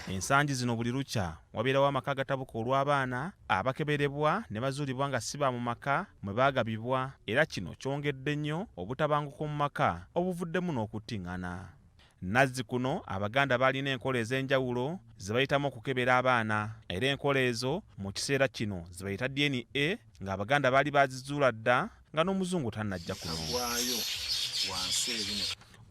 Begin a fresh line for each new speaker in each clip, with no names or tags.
Ensangi zino buli lukya wabeerawo amaka agatabuka olw'abaana abakeberebwa ne bazuulibwa nga si ba mu maka mwe baagabibwa, era kino kyongedde nnyo obutabanguko mu maka obuvuddemu n'okuttiŋŋana. Nazzikuno Abaganda baalina enkola ez'enjawulo ze bayitamu okukebera abaana, era enkola ezo mu kiseera kino ze bayita DNA ng'Abaganda baali bazizuula dda nga n'Omuzungu tannajja kuno.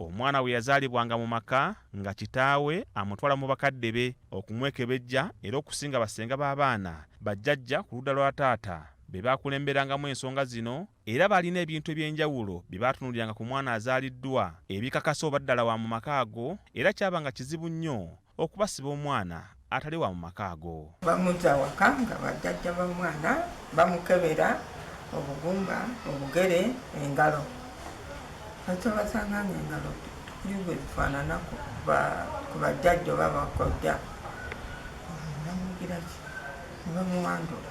Omwana bwe yazaalibwanga mu maka nga kitaawe amutwala mu bakadde be okumwekebejja era okusinga basenga b'abaana bajjajja ku ludda lwa taata be baakulemberangamu ensonga zino, era baalina ebintu eby'enjawulo bye baatunuuliranga ku mwana azaaliddwa ebikakasa oba ddala wa mu maka ago, era kyabanga kizibu nnyo okubasiba omwana atali wa mu maka ago.
Bamuzza waka nga bajjajja b'omwana bamukebera obugumba, obugere, engalo. Basanga engalo bwe zifaanana ku bajjajja oba bakojja. Namugira ki? Bamuwandula.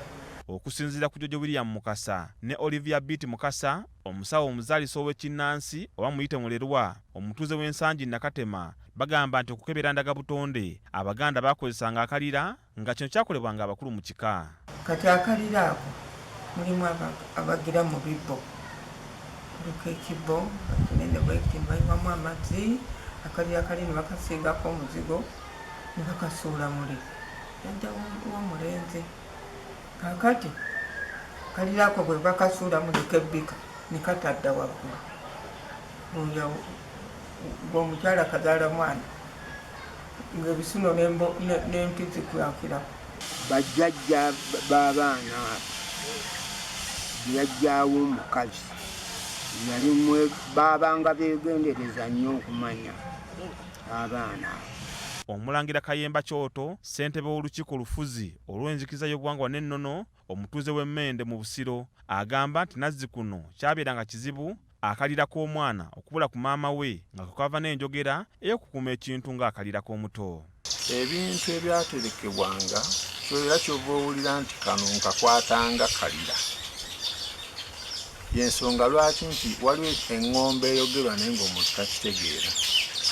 Okusinziira ku Jojo William Mukasa ne Olivia Beat Mukasa, omusawo omuzaalisa ow'ekinnansi oba muyite mulerwa, omutuuze w'ensangi Nakatema, bagamba nti okukebera Endagabutonde Abaganda baakozesanga akalira nga kino kyakolebwanga abakulu mu kika.
Kati akalira ako mulimu abagira mu bibbo. Kuliko ekibbo kinene bwekiti bayiwamu amazzi, akalira kali ne bakasiigako omuzigo ne bakasuula muli. Jjajja w'omulenzi. Kakati kalira ako bwe bakasuula muli kebbika ne katadda waggulu. Ng'omukyala kazaala mwana ng'ebisuno n'empi zikwakirako.
Bajjajja b'abaana yajjaawo omukazi yali baabanga beegendereza nnyo okumanya abaana.
Omulangira Kayemba Kyoto, ssentebe w'olukiiko olufuzi olw'enzikiriza y'obuwangwa n'ennono, omutuuze w'Emmende mu Busiro, agamba nti Nazzikuno kyabeeranga kizibu akalira k'omwana okubula ku maama we nga kwava n'enjogera ey'okukuuma ekintu ng'akalira k'omuto.
Ebintu ebyaterekebwanga era kyova owulira nti kano nkakwatanga kalira. Y'ensonga lwaki nti waliwo eŋŋombe eyogerwa naye ng'omuntu takitegeera.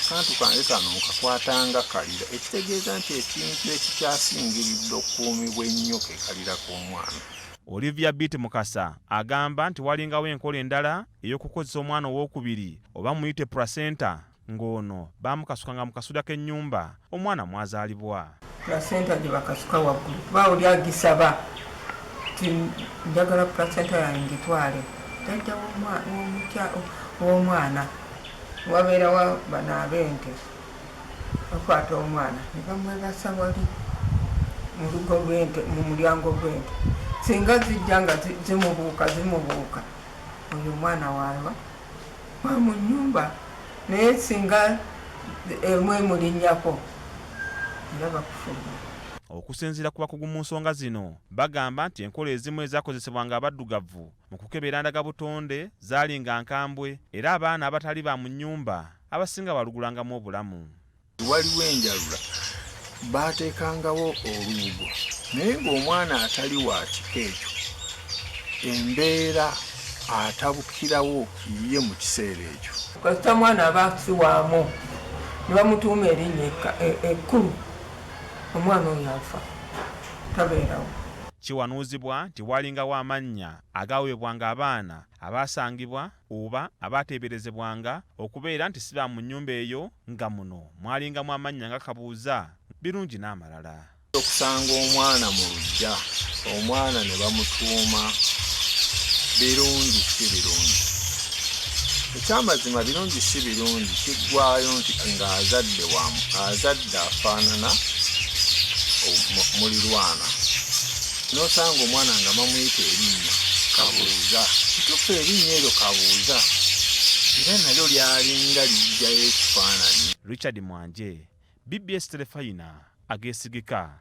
Kantu kange kano nkakwatanga kalira, ekitegeeza nti ekintu ekikyasingiridde okuumibwa ennyo ke kalira k'omwana.
Olivia Beat Mukasa agamba nti walingawo enkola endala ey'okukozesa omwana ow'okubiri oba muyite placenta, ng'ono baamukasukanga mu kasula k'ennyumba omwana mwazaalibwa.
Placenta gye bakasuka waggulu kuba oli agisaba ti njagala placenta yange ngitwale. Jjajja w'omwana wabeerawo bano ab'ente bakwata omwana ne bamwebasa wali mu lugo lw'ente, mu mulyango gw'ente. Singa zijja nga zimubuuka oyo omwana waaba wa mu nnyumba, naye singa emwemulinnyako era bakufuluma.
Okusinziira ku bakugu mu nsonga zino, bagamba nti enkola ezimu ezaakozesebwanga abaddugavu mu kukebera Endagabutonde zaalinga nkambwe, era abaana abatali ba mu nnyumba abasinga balugulangamu obulamu.
Waliwo enjalula baateekangawo olubugo, naye ng'omwana atali wa kika ekyo embeera atabukirawo ye mu kiseera ekyo.
Kasita mwana aba asiwaamu ne bamutuuma erinnya ekkulu, omwana oyo afa tabeerawo.
Kiwanuuzibwa nti walingawo amannya agaaweebwanga abaana abaasangibwa oba abaateeberezebwanga okubeera nti si ba mu nnyumba eyo, nga muno mwalingamu amannya nga Kabuuza, Birungi n'amalala.
Okusanga omwana mu luggya, omwana ne bamutuuma Birungi si birungi. Ekyamazima Birungi si birungi kiggwayo nti ng'azadde afaanana mulirwana. N'osanga omwana nga bamuyita erinnya Kabuuza, kituufu erinnya eryo Kabuuza era nalyo lyalinga lijjayo ekifaananyi.
Richard Mwanje, BBS Telefayina, ageesigika.